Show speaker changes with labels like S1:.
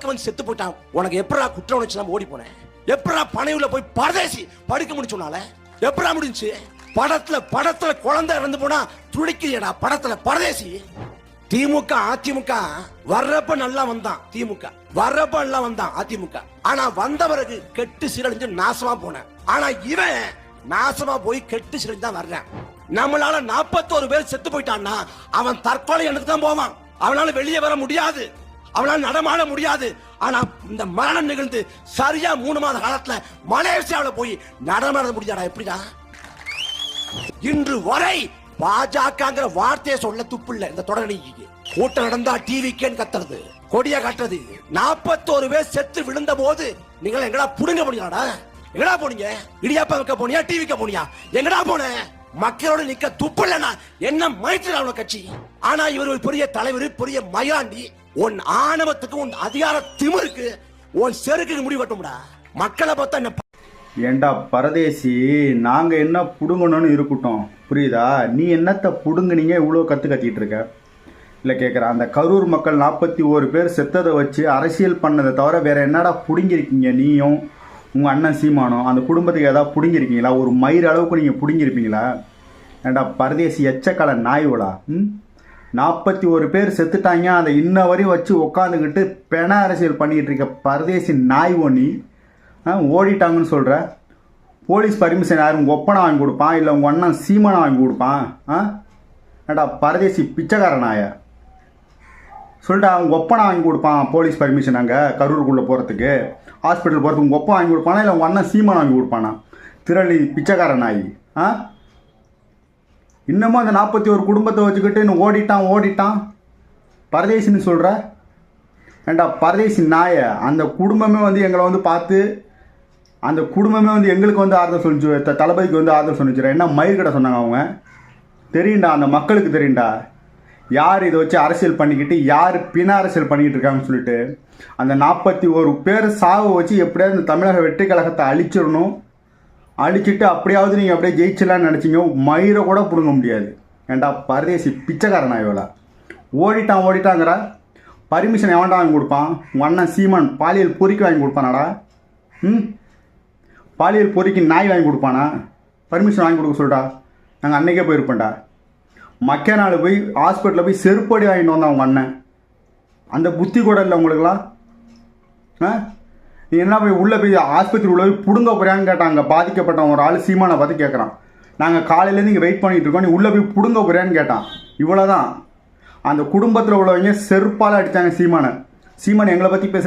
S1: பார்க்க வந்து செத்து போயிட்டான். உனக்கு எப்படா குற்ற உணர்ச்சி நம்ம ஓடி போனேன்? எப்படா பனையுள்ள போய் பரதேசி படுக்க முடிச்சுனால எப்படா முடிஞ்சு? படத்துல குழந்தை இறந்து போனா துடிக்கிறியடா படத்துல பரதேசி. திமுக அதிமுக வர்றப்ப நல்லா வந்தான், திமுக வர்றப்ப நல்லா வந்தான் அதிமுக. ஆனா வந்த பிறகு கெட்டு சீரழிஞ்சு நாசமா போன. ஆனா இவன் நாசமா போய் கெட்டு சீரழிஞ்சு தான் வர்றான். நம்மளால 41 பேர் செத்து போயிட்டான்னா அவன் தற்கொலை எண்ணத்துக்கு தான் போவான். அவனால வெளியே வர முடியாது, அவனால நடமாட முடியாது. ஆனா இந்த மரணம் நிகழ்ந்து சரியா 3 மாத காலத்துல மலேசியாவில் போய் நடமாட முடியாதா? எப்படிடா? இன்று வரை பாஜகங்கிற வார்த்தையை சொல்ல துப்பு இல்ல இந்த தொடர்நிலைக்கு. கூட்டம் நடந்தா டிவிக்கேன்னு கத்துறது, கொடியா காட்டுறது. 41 பேர் செத்து விழுந்த போது நீங்கள் எங்கடா புடுங்க முடியாடா? எங்கடா போனீங்க? இடியாப்பா வைக்க போனியா? டிவிக்க போனியா? எங்கடா போன? மக்களோட நிக்க துப்பு இல்லனா என்ன மைத்திரான கட்சி? ஆனா இவர் ஒரு பெரிய தலைவர், பெரிய மயாண்டி. உன் ஆணவத்துக்கு, உன் அதிகார திமிருக்கு, உன் செருக்கு முடிவட்டும்டா. மக்களை பார்த்தா என்ன?
S2: ஏண்டா பரதேசி, நாங்கள் என்ன புடுங்கணும்னு இருக்கட்டும், புரியுதா? நீ என்னத்தை புடுங்குனீங்க இவ்வளோ கத்திட்டு இருக்க? இல்லை கேட்குறேன், அந்த கரூர் மக்கள் 41 பேர் செத்ததை வச்சு அரசியல் பண்ணதை தவிர வேற என்னடா புடுங்கிருக்கீங்க? நீயும் உங்கள் அண்ணன் சீமானும் அந்த குடும்பத்துக்கு ஏதாவது புடுங்கிருக்கீங்களா? ஒரு மயிர் அளவுக்கு நீங்கள் புடுங்கிருப்பீங்களா? ஏண்டா பரதேசி எச்சக்கால நாய்வலா? 41 பேர் செத்துட்டாங்க, அதை இன்ன வரையும் வச்சு உட்காந்துக்கிட்டு பெண அரசியல் பண்ணிக்கிட்டு இருக்க பரதேசி நாய் ஒன்னி. ஓடிட்டாங்கன்னு சொல்கிற. போலீஸ் பர்மிஷன் யாரும் உங்கள் ஒப்பனை வாங்கி கொடுப்பான், இல்லை உங்கள் அண்ணன் சீமானை வாங்கி கொடுப்பான்? ஏண்டா பரதேசி பிச்சைக்காரனாய சொல்லிட்டு அவங்க ஒப்பனை வாங்கி கொடுப்பான் போலீஸ் பர்மிஷன். அங்கே கரூருக்குள்ளே போகிறதுக்கு, ஹாஸ்பிட்டல் போகிறதுக்கு உங்கள் ஒப்பனை வாங்கி கொடுப்பானா, இல்லை உங்கள் அண்ணன் சீமானை வாங்கி கொடுப்பானா? திரளி பிச்சைக்காரனாயி. இன்னமும் அந்த 41 குடும்பத்தை வச்சுக்கிட்டு இன்னும் ஓடிட்டான் பரதேசின்னு சொல்கிற. ஏண்டா பரதேசி நாய, அந்த குடும்பமே வந்து எங்களை வந்து பார்த்து, அந்த குடும்பமே வந்து எங்களுக்கு வந்து ஆறுதல் சொல்லிச்சு, தளபதிக்கு வந்து ஆறுதல் சொல்லிச்சுரா. என்ன மயிர் கடை சொன்னாங்க அவங்க? தெரியும்டா, அந்த மக்களுக்கு தெரியும்டா யார் இதை வச்சு அரசியல் பண்ணிக்கிட்டு யார் பின அரசியல் பண்ணிக்கிட்டு இருக்காங்கன்னு சொல்லிட்டு. அந்த 41 பேர் சாவை வச்சு எப்படியாவது இந்த தமிழக வெற்றி கழகத்தை அழிச்சிடணும். அழிச்சிட்டு அப்படியாவது நீங்கள் அப்படியே ஜெயிச்சிடலான்னு நினச்சிங்க, மயிரை கூட பிடுங்க முடியாது. ஏண்டா பரதேசி பிச்சைக்காரனாயோலா. ஓடிட்டாங்கிற பர்மிஷன் எவன்டா வாங்கி கொடுப்பான்? உங்கள் அண்ணன் சீமான் பாலியல் பொறிக்கு வாங்கி கொடுப்பானாடா? பாலியல் பொறிக்கு நாய் வாங்கி கொடுப்பானா? பர்மிஷன் வாங்கி கொடுக்க சொல்லிட்டா நாங்கள் அன்றைக்கே போயிருப்பேன்டா. மக்கே நாள் போய் ஹாஸ்பிட்டலில் போய் செருப்படி வாங்கிட்டு வந்தான் உங்கள் அண்ணன். அந்த புத்தி கூட இல்லை உங்களுக்குலாம். நீ என்ன போய் உள்ளே போய் ஆஸ்பத்திரி உள்ள போய் பிடுங்க போறியான்னு கேட்டாங்க. பாதிக்கப்பட்ட ஒரு ஆள் சீமானை பார்த்து கேட்குறான், நாங்கள் காலையிலேருந்து இங்கே வெயிட் பண்ணிகிட்டு இருக்கோம், நீ உள்ளே போய் பிடுங்க போறியான்னு கேட்டான். இவ்வளோதான். அந்த குடும்பத்தில் உள்ளவங்க செருப்பால் அடித்தாங்க சீமானை. சீமான் எங்களை பற்றி பேச